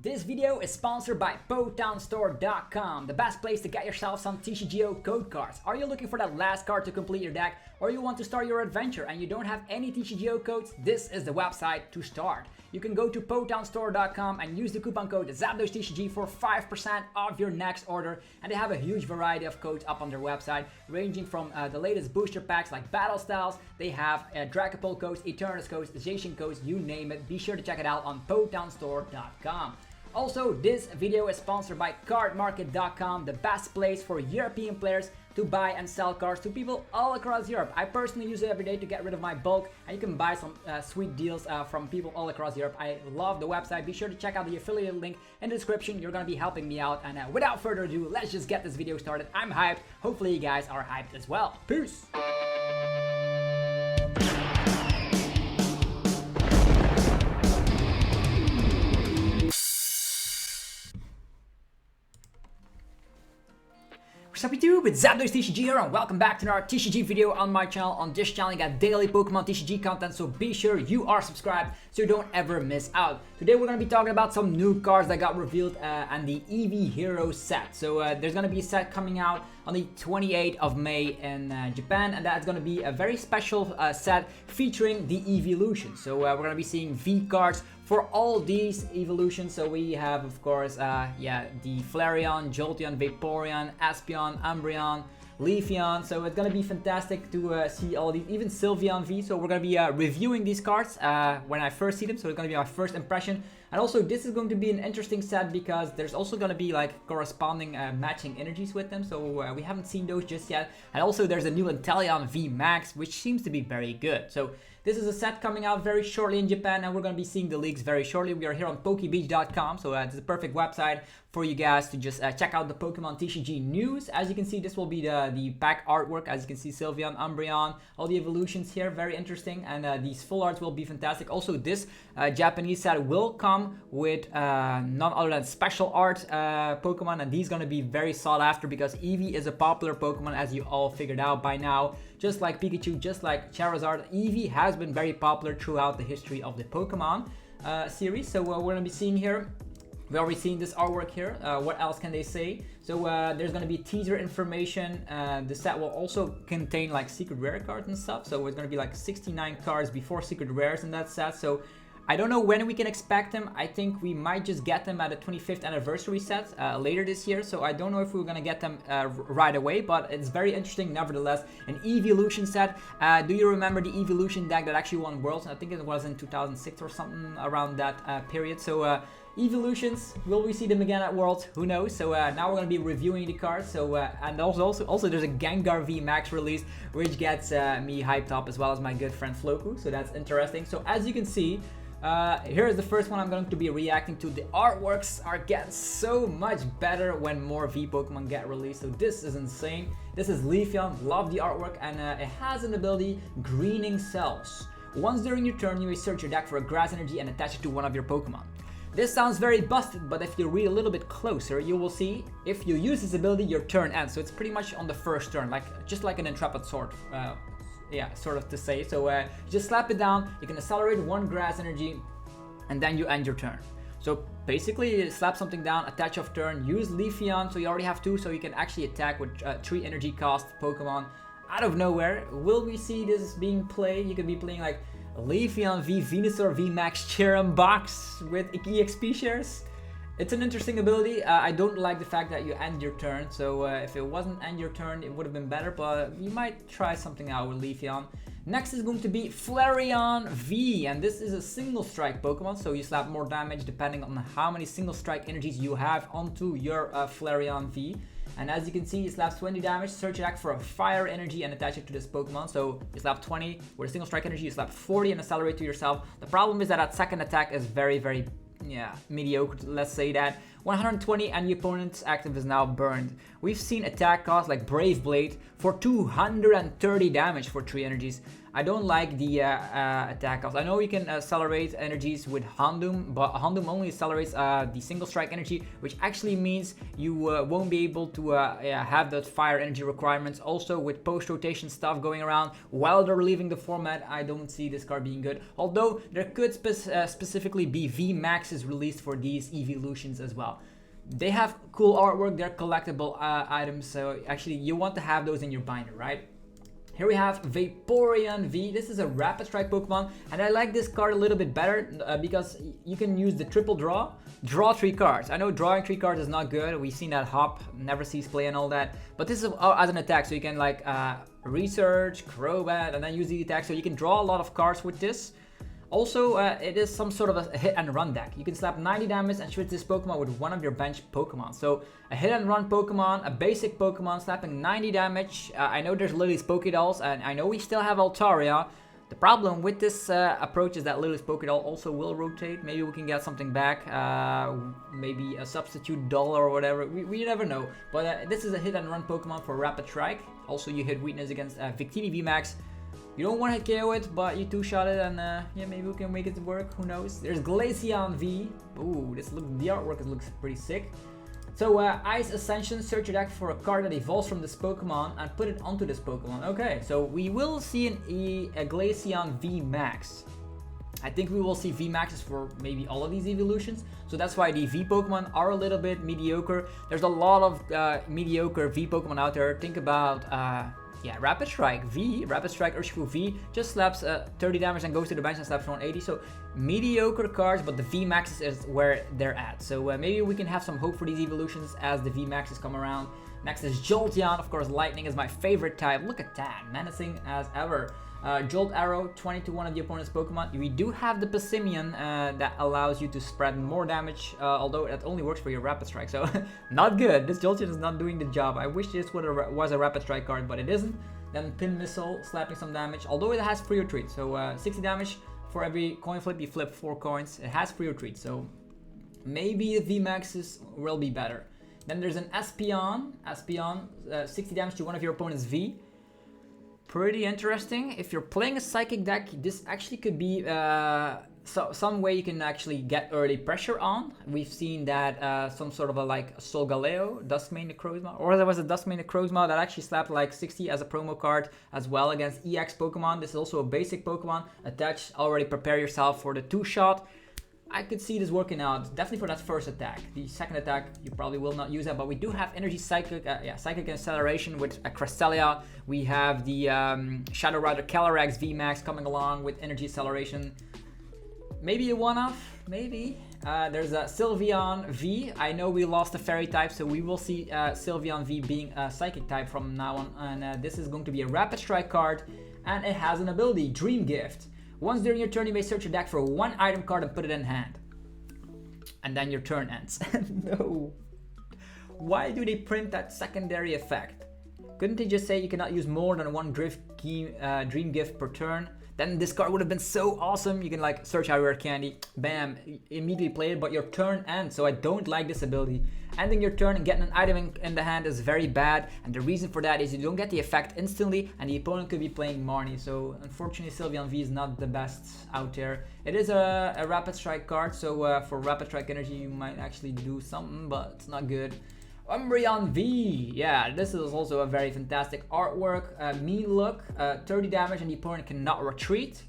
This video is sponsored by PotownStore.com, the best place to get yourself some TCGO code cards. Are you looking for that last card to complete your deck, or you want to start your adventure and you don't have any TCGO codes? This is the website to start. You can go to PotownStore.com and use the coupon code ZapdosTCG for 5% off your next order. And they have a huge variety of codes up on their website, ranging from the latest booster packs like Battle Styles. They have Dragapult codes, Eternus codes, Zacian codes, you name it. Be sure to check it out on PotownStore.com. Also, this video is sponsored by CardMarket.com, the best place for European players to buy and sell cards to people all across Europe. I personally use it every day to get rid of my bulk, and you can buy some sweet deals from people all across Europe. I love the website. Be sure to check out the affiliate link in the description. You're going to be helping me out. And without further ado, let's just get this video started. I'm hyped. Hopefully you guys are hyped as well. Peace! Sup YouTube, it's ZapdosTCG here and welcome back to another TCG video on my channel. On this channel you got daily Pokemon TCG content, so be sure you are subscribed so you don't ever miss out. Today we're going to be talking about some new cards that got revealed and the Eevee Heroes set. So there's going to be a set coming out on the 28th of May in Japan, and that's going to be a very special set featuring the Eeveelution. So we're going to be seeing V cards for all these evolutions. So we have, of course, the Flareon, Jolteon, Vaporeon, ESPEON, Umbreon, Leafeon. So it's gonna be fantastic to see all these, even Sylveon V. So we're gonna be reviewing these cards when I first see them. So it's gonna be my first impression. And also, this is going to be an interesting set because there's also going to be like corresponding matching energies with them. So we haven't seen those just yet. And also there's a new Inteleon V Max, which seems to be very good. So this is a set coming out very shortly in Japan, and we're going to be seeing the leaks very shortly. We are here on PokeBeach.com, so it's a perfect website for you guys to just check out the Pokemon TCG news. As you can see, this will be the pack artwork. As you can see, Sylveon, Umbreon, all the evolutions here, very interesting. And these full arts will be fantastic. Also, this Japanese set will come with none other than special art Pokemon, and these going to be very sought after because Eevee is a popular Pokemon, as you all figured out by now. Just like Pikachu, just like Charizard, Eevee has been very popular throughout the history of the Pokemon series. So we're going to be seeing here, we've already seen this artwork here. What else can they say? So there's going to be teaser information. The set will also contain like secret rare cards and stuff. So it's going to be like 69 cards before secret rares in that set. So I don't know when we can expect them. I think we might just get them at the 25th anniversary set later this year. So I don't know if we're going to get them right away, but it's very interesting nevertheless. An Eeveelution set. Do you remember the Eeveelution deck that actually won Worlds? I think it was in 2006 or something around that period. So Eeveelutions, will we see them again at Worlds? Who knows? So now we're going to be reviewing the cards. So and also there's a Gengar V Max release, which gets me hyped up, as well as my good friend Floku. So that's interesting. So as you can see, here is the first one I'm going to be reacting to. The artworks are getting so much better when more V Pokemon get released. So this is insane. This is Leafeon. Love the artwork, and it has an ability, Greening Cells. Once during your turn, you may search your deck for a grass energy and attach it to one of your Pokemon. This sounds very busted, but if you read a little bit closer, you will see if you use this ability, your turn ends. So it's pretty much on the first turn, just like an Intrepid Sword. Yeah, sort of to say. So just slap it down, you can accelerate one grass energy, and then you end your turn. So basically, you slap something down, attach off turn, use Leafeon, so you already have two, so you can actually attack with 3 energy cost Pokemon out of nowhere. Will we see this being played? You could be playing like Leafeon V, Venusaur V Max Cherum box with EXP shares. It's an interesting ability. I don't like the fact that you end your turn, so if it wasn't end your turn, it would have been better, but you might try something out with Leafeon. Next is going to be Flareon V, and this is a single strike Pokemon, so you slap more damage depending on how many single strike energies you have onto your Flareon V. And as you can see, he slaps 20 damage, search your deck for a fire energy and attach it to this Pokemon. So you slap 20 with a single strike energy, you slap 40 and accelerate to yourself. The problem is that second attack is very mediocre, let's say that. 120 and the opponent's active is now burned. We've seen attack cost like Brave Blade for 230 damage for 3 energies. I don't like the attack cost. I know you can accelerate energies with Houndoom, but Houndoom only accelerates the single strike energy, which actually means you won't be able to have that fire energy requirements. Also with post-rotation stuff going around while they're leaving the format, I don't see this card being good. Although there could specifically be V Maxes released for these Eeveelutions as well. They have cool artwork, they're collectible items, so actually you want to have those in your binder, right? Here we have Vaporeon V. This is a Rapid Strike Pokemon, and I like this card a little bit better because you can use the triple draw 3 cards. I know drawing 3 cards is not good. We've seen that Hop, Never Cease Play and all that, but this is as an attack, so you can like research, Crobat, and then use the attack, so you can draw a lot of cards with this. Also, it is some sort of a hit and run deck. You can slap 90 damage and switch this Pokemon with one of your bench Pokemon. So a hit and run Pokemon, a basic Pokemon slapping 90 damage. I know there's Lily's Pokédolls, and I know we still have Altaria. The problem with this approach is that Lily's Pokédoll also will rotate. Maybe we can get something back, maybe a substitute doll or whatever. We never know. But this is a hit and run Pokemon for Rapid Strike. Also, you hit weakness against Victini V Max. You don't want to KO it, but you 2-shot it, and yeah, maybe we can make it work. Who knows? There's Glaceon V. Ooh, the artwork looks pretty sick. So Ice Ascension, search your deck for a card that evolves from this Pokemon and put it onto this Pokemon. Okay, so we will see a Glaceon V Max. I think we will see V Maxes for maybe all of these evolutions. So that's why the V Pokemon are a little bit mediocre. There's a lot of mediocre V Pokemon out there. Think about yeah, Rapid Strike V, Rapid Strike Urshifu V just slaps 30 damage and goes to the bench and slaps 180. So mediocre cards, but the V Maxes is where they're at. So maybe we can have some hope for these evolutions as the V Maxes come around. Next is Jolteon. Of course, Lightning is my favorite type. Look at that, menacing as ever. Jolt Arrow, 20 to 1 of the opponent's Pokemon. We do have the Passimian that allows you to spread more damage, although it only works for your Rapid Strike, so not good. This Jolteon is not doing the job. I wish this was a Rapid Strike card, but it isn't. Then Pin Missile, slapping some damage, although it has free retreat. So 60 damage for every coin flip, you flip 4 coins. It has free retreat, so maybe the VMAXs will be better. Then there's an Espeon, 60 damage to one of your opponent's V. Pretty interesting. If you're playing a Psychic deck, this actually could be some way you can actually get early pressure on. We've seen that some sort of a like Solgaleo, Duskmane Necrozma, or there was a Duskmane Necrozma that actually slapped like 60 as a promo card as well against EX Pokemon. This is also a basic Pokemon. Attach, already prepare yourself for the 2-shot. I could see this working out, definitely for that first attack. The second attack, you probably will not use that, but we do have Energy Psychic, Psychic Acceleration with Cresselia. We have the Shadow Rider Calyrex V Max coming along with Energy Acceleration. Maybe a one-off, maybe. There's a Sylveon V. I know we lost the Fairy type, so we will see Sylveon V being a Psychic type from now on. And this is going to be a Rapid Strike card, and it has an ability, Dream Gift. Once during your turn, you may search your deck for one item card and put it in hand. And then your turn ends. No. Why do they print that secondary effect? Couldn't they just say you cannot use more than one Dream Gift per turn? Then this card would have been so awesome. You can like search out rare candy, bam, immediately play it, but your turn ends. So I don't like this ability. Ending your turn and getting an item in the hand is very bad, and the reason for that is you don't get the effect instantly, and the opponent could be playing Marnie. So unfortunately, Sylveon V is not the best out there. It is a Rapid Strike card, so for Rapid Strike energy, you might actually do something, but it's not good. Umbreon V, yeah, this is also a very fantastic artwork, mean look, 30 damage and the opponent cannot retreat.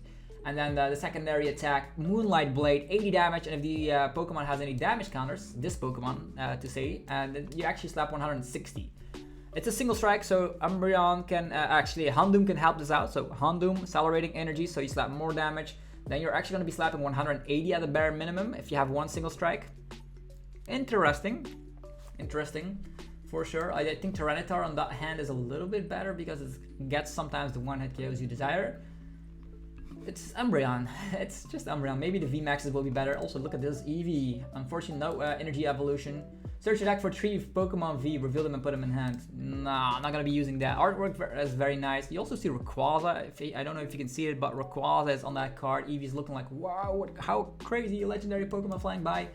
And then the secondary attack, Moonlight Blade, 80 damage, and if the Pokemon has any damage counters, this Pokemon to say, and you actually slap 160. It's a single strike, so Umbreon can, actually Houndoom can help this out, so Houndoom, accelerating energy, so you slap more damage. Then you're actually going to be slapping 180 at the bare minimum if you have one single strike. Interesting for sure. I think Tyranitar on that hand is a little bit better because it gets sometimes the one-hit KOs you desire. It's Umbreon. It's just Umbreon. Maybe the VMAXs will be better. Also, look at this Eevee. Unfortunately, no energy evolution. Search your deck for 3 Pokemon V, reveal them and put them in hand. Nah, I'm not gonna be using that. Artwork is very nice. You also see Rayquaza. I don't know if you can see it, but Rayquaza is on that card. Eevee's looking like, wow, how crazy, legendary Pokemon flying by.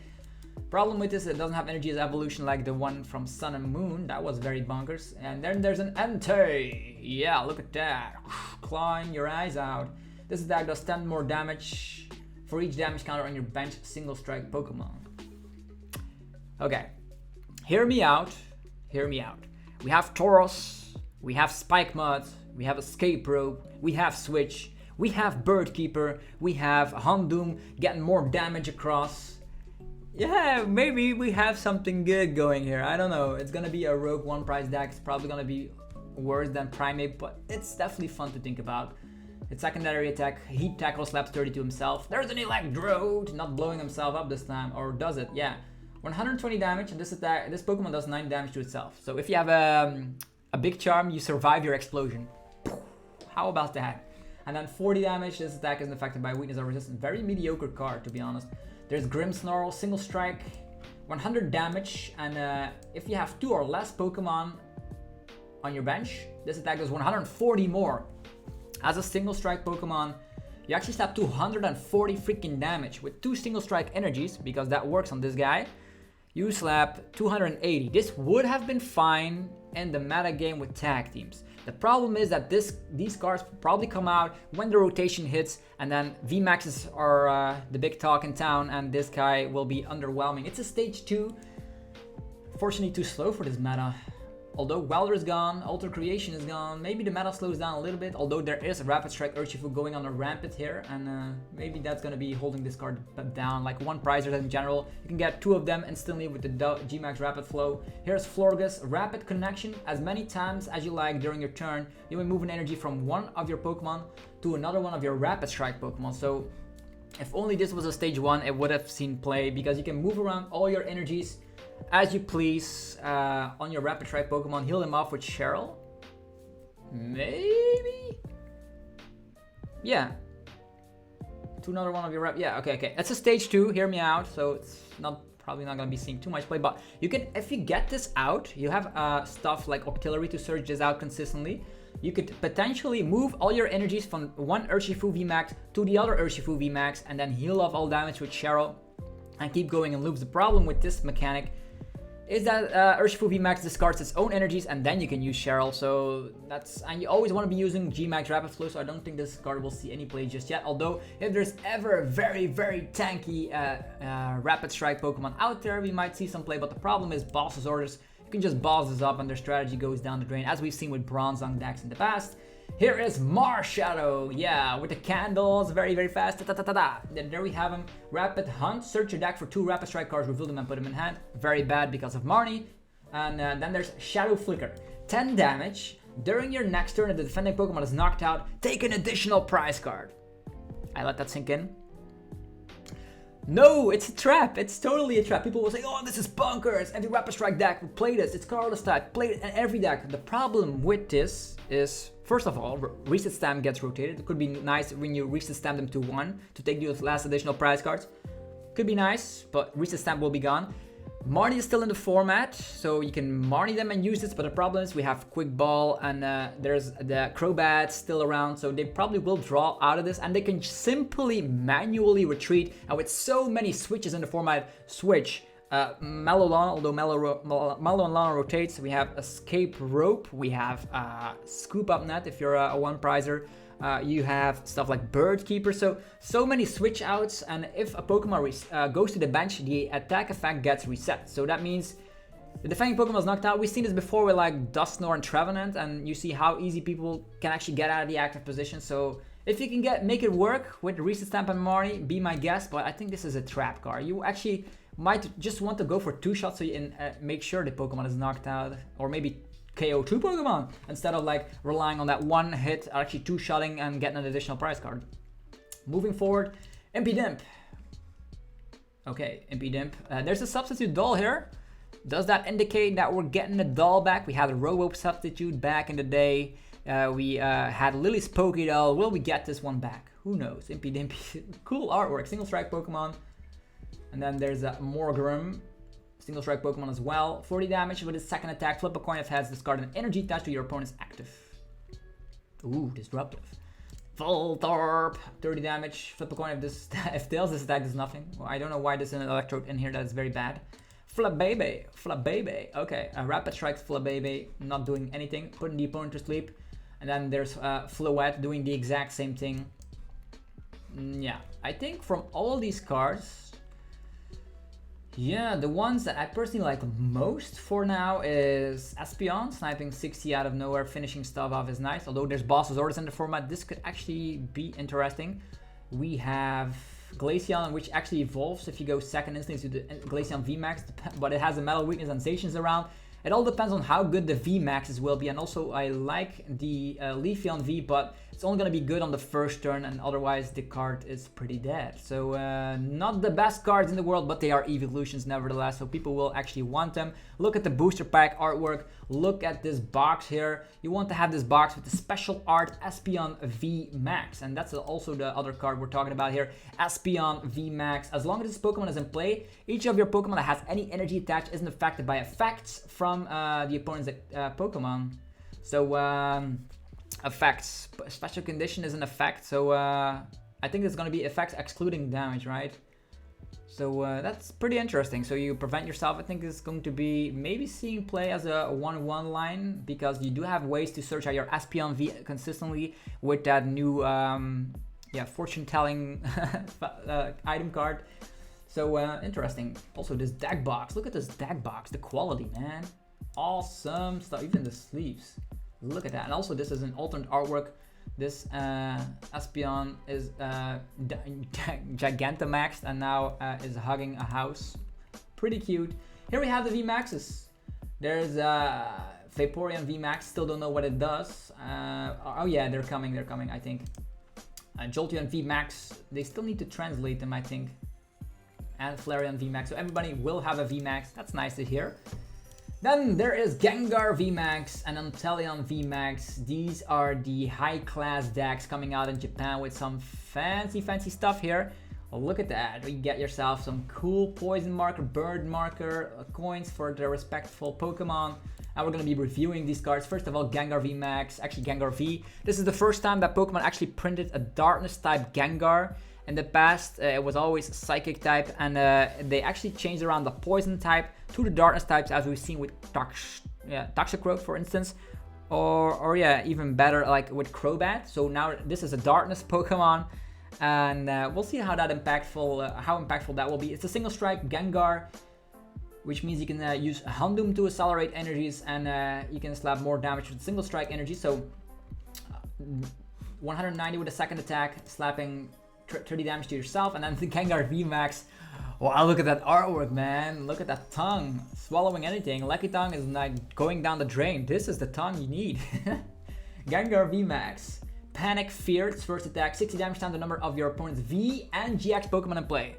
Problem with this, it doesn't have energy as evolution like the one from Sun and Moon. That was very bonkers. And then there's an Entei. Yeah, look at that. Clawing your eyes out. This attack does 10 more damage for each damage counter on your bench single strike Pokemon. Okay, hear me out. Hear me out. We have Tauros, we have Spike Mud, we have Escape Rope, we have Switch, we have Bird Keeper, we have Houndoom getting more damage across. Yeah, maybe we have something good going here. I don't know. It's gonna be a rogue one price deck. It's probably gonna be worse than Primate, but it's definitely fun to think about. Its secondary attack, Heat Tackle, slaps 30 to himself. There's an Electrode, not blowing himself up this time, or does it? Yeah, 120 damage, and this Pokemon does 9 damage to itself. So if you have a big charm, you survive your explosion. How about that? And then 40 damage. This attack isn't affected by weakness or resistance. Very mediocre card, to be honest. There's Grimmsnarl, single strike, 100 damage, and if you have 2 or less Pokemon on your bench, this attack does 140 more. As a single strike Pokemon, you actually slap 240 freaking damage with 2 single strike energies, because that works on this guy. You slap 280. This would have been fine in the meta game with tag teams. The problem is that these cards probably come out when the rotation hits, and then VMAXs are the big talk in town, and this guy will be underwhelming. It's a stage 2. Fortunately too slow for this meta. Although Welder is gone, Alter Creation is gone, maybe the meta slows down a little bit, although there is a Rapid Strike Urshifu going on a rampant here, and maybe that's going to be holding this card down. Like one prizer in general, you can get 2 of them instantly with the G-Max Rapid Flow. Here's Floregus, Rapid Connection. As many times as you like during your turn, you may move an energy from one of your Pokemon to another one of your Rapid Strike Pokemon. So if only this was a stage 1, it would have seen play, because you can move around all your energies as you please on your Rapid Strike Pokemon. Heal them off with Cheryl. Maybe? Yeah. To another one of your yeah, okay. That's a stage 2, hear me out. So it's probably not gonna be seeing too much play, but you can, if you get this out, you have stuff like Octillery to search this out consistently. You could potentially move all your energies from one Urshifu VMAX to the other Urshifu VMAX, and then heal off all damage with Cheryl and keep going in loops. The problem with this mechanic is that Urshifu VMAX discards its own energies, and then you can use Cheryl. So and you always want to be using G-Max Rapid Flow, so I don't think this card will see any play just yet. Although if there's ever a very, very tanky Rapid Strike Pokemon out there, we might see some play. But the problem is boss's orders. You can just boss this up and their strategy goes down the drain, as we've seen with Bronzong decks in the past. Here is Marshadow, yeah, with the candles, very, very fast. Then there we have him. Rapid Hunt, search your deck for 2 Rapid Strike cards, reveal them and put them in hand. Very bad because of Marnie. And then there's Shadow Flicker, 10 damage. During your next turn, if the defending Pokemon is knocked out, take an additional prize card. I let that sink in. No, it's a trap. It's totally a trap. People will say, oh, this is bonkers. Every Rapid Strike deck will play this. It's colorless type. Play it in every deck. The problem with this is, first of all, reset stamp gets rotated. It could be nice when you reset stamp them to 1 to take the last additional prize cards. Could be nice, but reset stamp will be gone. Marnie is still in the format, so you can Marnie them and use this, but the problem is we have Quick Ball, and there's the Crobat still around, so they probably will draw out of this, and they can simply manually retreat. And with so many switches in the format, switch. Malolon, although Malolon rotates, we have Escape Rope, we have Scoop Up Net if you're a one prizer. You have stuff like Bird Keeper, so many switch outs, and if a Pokemon goes to the bench, the attack effect gets reset. So that means the defending Pokemon is knocked out. We've seen this before with like Dusknoir and Trevenant, and you see how easy people can actually get out of the active position. So if you can make it work with Reset Stamp and Marnie, be my guest, but I think this is a trap card. You actually might just want to go for 2 shots so you can make sure the Pokemon is knocked out, or maybe KO 2 Pokemon instead of like relying on that 1 hit, actually 2-shotting and getting an additional prize card. Moving forward, Impidimp. Okay, Impidimp. There's a substitute doll here. Does that indicate that we're getting a doll back? We had a Robo substitute back in the day. We had Lily's Pokédoll. Will we get this one back? Who knows? Impidimp. Cool artwork. Single strike Pokemon. And then there's a Morgrem. Single strike Pokemon as well. 40 damage with his second attack. Flip a coin if it has discarded an energy attached to your opponent's active. Ooh, disruptive. Voltorb, 30 damage. Flip a coin if this if tails this attack does nothing. Well, I don't know why there's an electrode in here that is very bad. Flabebe, Flabebe. Okay, Rapid Strike Flabebe, not doing anything, putting the opponent to sleep. And then there's Floette doing the exact same thing. Yeah, I think from all these cards, yeah, the ones that I personally like most for now is Espeon, sniping 60 out of nowhere, finishing stuff off is nice. Although there's bosses orders in the format, this could actually be interesting. We have Glaceon, which actually evolves if you go second instantly to the Glaceon V Max, but it has a metal weakness and stations around. It all depends on how good the V Maxes will be, and also I like the Leafeon V, but it's only going to be good on the first turn, and otherwise the card is pretty dead. So not the best cards in the world, but they are Eeveelutions nevertheless, so people will actually want them. Look at the booster pack artwork, look at this box here. You want to have this box with the special art Espeon V Max, and that's also the other card we're talking about here, Espeon V Max. As long as this Pokemon is in play, each of your Pokemon that has any energy attached isn't affected by effects from the opponent's Pokemon. So effects, special condition is an effect, so I think it's going to be effects excluding damage, right? So that's pretty interesting. So you prevent yourself. I think it's going to be maybe seeing play as a 1-1 line, because you do have ways to search out your Espeon V consistently with that new fortune telling item card. So interesting. Also this deck box, look at this deck box, the quality, man, awesome stuff. Even the sleeves, look at that. And also this is an alternate artwork. This Espeon is Gigantamaxed and now is hugging a house. Pretty cute. Here we have the V Maxes. There's Vaporeon V Max, still don't know what it does. Oh yeah, they're coming, I think. Jolteon V Max, they still need to translate them, I think. And Flareon V Max, so everybody will have a V Max, that's nice to hear. Then there is Gengar V Max and Inteleon V Max. These are the high-class decks coming out in Japan with some fancy stuff here. Well, look at that. You get yourself some cool poison marker, bird marker, coins for the respectful Pokemon. And we're going to be reviewing these cards. First of all, Gengar V Max, actually Gengar V. This is the first time that Pokemon actually printed a darkness type Gengar. In the past, it was always psychic type, and they actually changed around the poison type to the darkness types, as we've seen with Toxicroak, for instance, or yeah, even better, like with Crobat. So now this is a darkness Pokemon, and we'll see how that impactful that will be. It's a single strike Gengar, which means you can use Houndoom to accelerate energies, and you can slap more damage with single strike energy. So 190 with a second attack, slapping 30 damage to yourself. And then the Gengar V Max. Wow, look at that artwork, man. Look at that tongue. Swallowing anything. Lucky tongue is like going down the drain. This is the tongue you need. Gengar V Max. Panic Fear. Its first attack. 60 damage times the number of your opponent's V and GX Pokemon in play.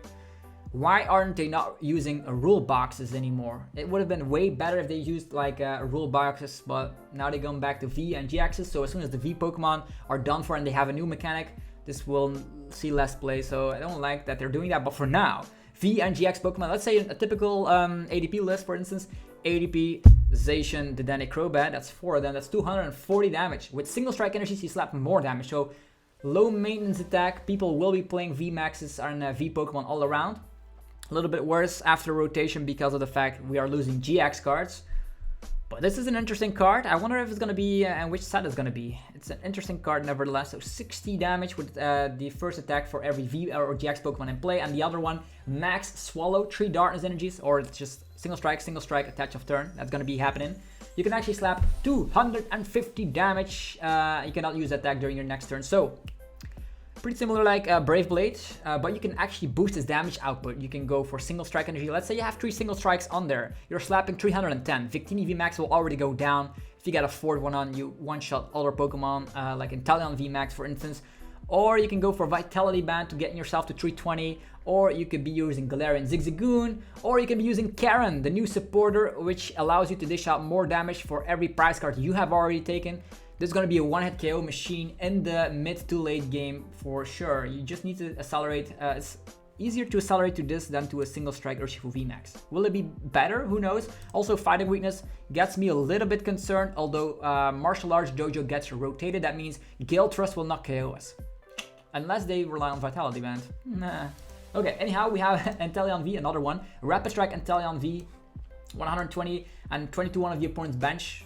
Why aren't they not using rule boxes anymore? It would have been way better if they used like rule boxes, but now they're going back to V and GXs. So as soon as the V Pokemon are done for and they have a new mechanic, this will see less play. So I don't like that they're doing that. But for now, V and GX Pokemon, let's say a typical ADP list, for instance, ADP, Zacian, Dedenne, Crobat, that's 4 of them, that's 240 damage. With single strike energies, you slap more damage. So low maintenance attack, people will be playing V Maxes and V Pokemon all around. A little bit worse after rotation because of the fact we are losing GX cards. But this is an interesting card. I wonder if it's going to be, and which set it's going to be. It's an interesting card nevertheless. So 60 damage with the first attack for every V or GX Pokemon in play. And the other one, Max Swallow, 3 Darkness Energies. Or it's just single strike, attach of turn. That's going to be happening. You can actually slap 250 damage. You cannot use attack during your next turn. So pretty similar like Brave Blade, but you can actually boost his damage output. You can go for single strike energy. Let's say you have 3 single strikes on there. You're slapping 310. Victini V Max will already go down. If you get a 4th one on, you one-shot other Pokemon, like Inteleon V Max, for instance. Or you can go for Vitality Band to get yourself to 320. Or you could be using Galarian Zigzagoon. Or you can be using Karen, the new supporter, which allows you to dish out more damage for every prize card you have already taken. This is going to be a one-hit KO machine in the mid to late game for sure. You just need to accelerate. It's easier to accelerate to this than to a single strike Urshifu V Max. Will it be better? Who knows? Also, fighting weakness gets me a little bit concerned. Although Martial Arts Dojo gets rotated, that means Gale Thrust will not KO us. Unless they rely on Vitality Band. Nah. Okay, anyhow, we have Inteleon V, another one. Rapid Strike Inteleon V, 120 and 22 of the opponent's bench.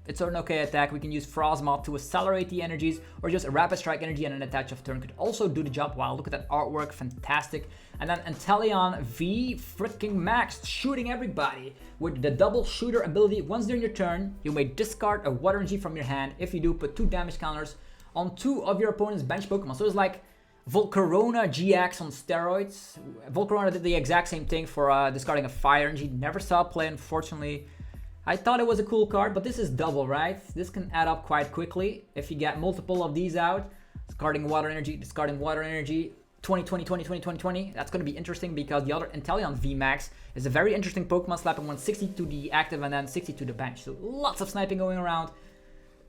It's an okay attack. We can use Frost Mob to accelerate the energies, or just a Rapid Strike energy and an attach of turn could also do the job. Wow, look at that artwork, fantastic. And then Inteleon V freaking Max, shooting everybody with the double shooter ability. Once during your turn, you may discard a water energy from your hand. If you do, put 2 damage counters on 2 of your opponent's bench Pokemon. So it's like Volcarona GX on steroids. Volcarona did the exact same thing for discarding a fire energy. Never saw play, unfortunately. I thought it was a cool card, but this is double, right? This can add up quite quickly if you get multiple of these out. Discarding water energy, 20, 20, 20, 20, 20, 20. That's going to be interesting because the other Inteleon V Max is a very interesting Pokemon, slapping 160 to the active and then 60 to the bench. So lots of sniping going around.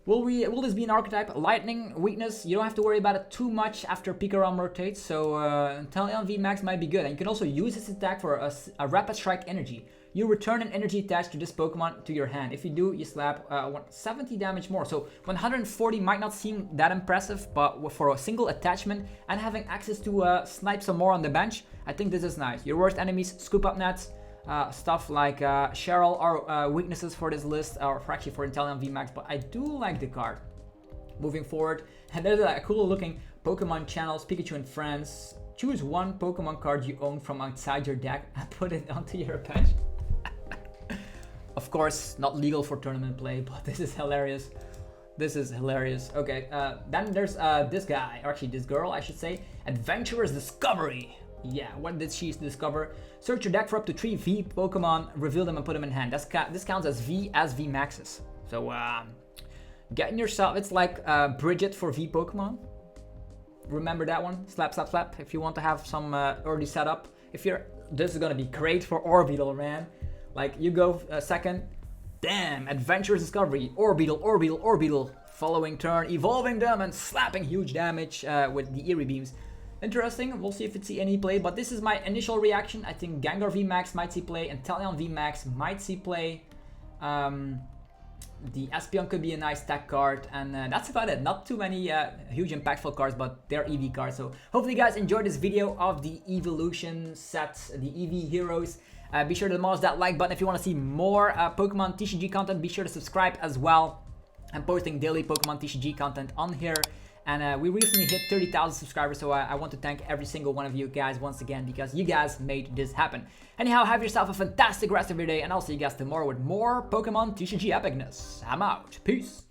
Will this be an archetype? Lightning weakness, you don't have to worry about it too much after Pikarom rotates, so Inteleon V Max might be good. And you can also use this attack for a Rapid Strike energy. You return an energy attached to this Pokemon to your hand. If you do, you slap 70 damage more. So 140 might not seem that impressive, but for a single attachment and having access to snipe some more on the bench, I think this is nice. Your worst enemies, Scoop Up Nets, stuff like Cheryl are weaknesses for this list, or actually for Inteleon V Max, but I do like the card. Moving forward, and there's a cool looking Pokemon channels, Pikachu and Friends. Choose one Pokemon card you own from outside your deck and put it onto your bench. Of course, not legal for tournament play, but this is hilarious. This is hilarious. Okay, then there's this guy, or actually this girl, I should say. Adventurer's Discovery. Yeah, what did she discover? Search your deck for up to 3 V Pokemon, reveal them and put them in hand. This counts as V Maxes. So, getting yourself, it's like Bridget for V Pokemon. Remember that one? Slap, slap, slap. If you want to have some early setup. This is gonna be great for Orbeetle, man. Like, you go second, damn, Adventurous Discovery, Orbeetle, following turn, evolving them and slapping huge damage with the Eerie Beams. Interesting, we'll see if it see any play, but this is my initial reaction. I think Gengar V Max might see play, Inteleon V Max might see play. The Espeon could be a nice tech card, and that's about it. Not too many huge impactful cards, but they're Eevee cards. So hopefully you guys enjoyed this video of the Eeveelution set, the Eevee Heroes. Be sure to demolish that like button if you want to see more Pokemon TCG content. Be sure to subscribe as well. I'm posting daily Pokemon TCG content on here. And we recently hit 30,000 subscribers, so I want to thank every single one of you guys once again, because you guys made this happen. Anyhow, have yourself a fantastic rest of your day, and I'll see you guys tomorrow with more Pokemon TCG epicness. I'm out. Peace.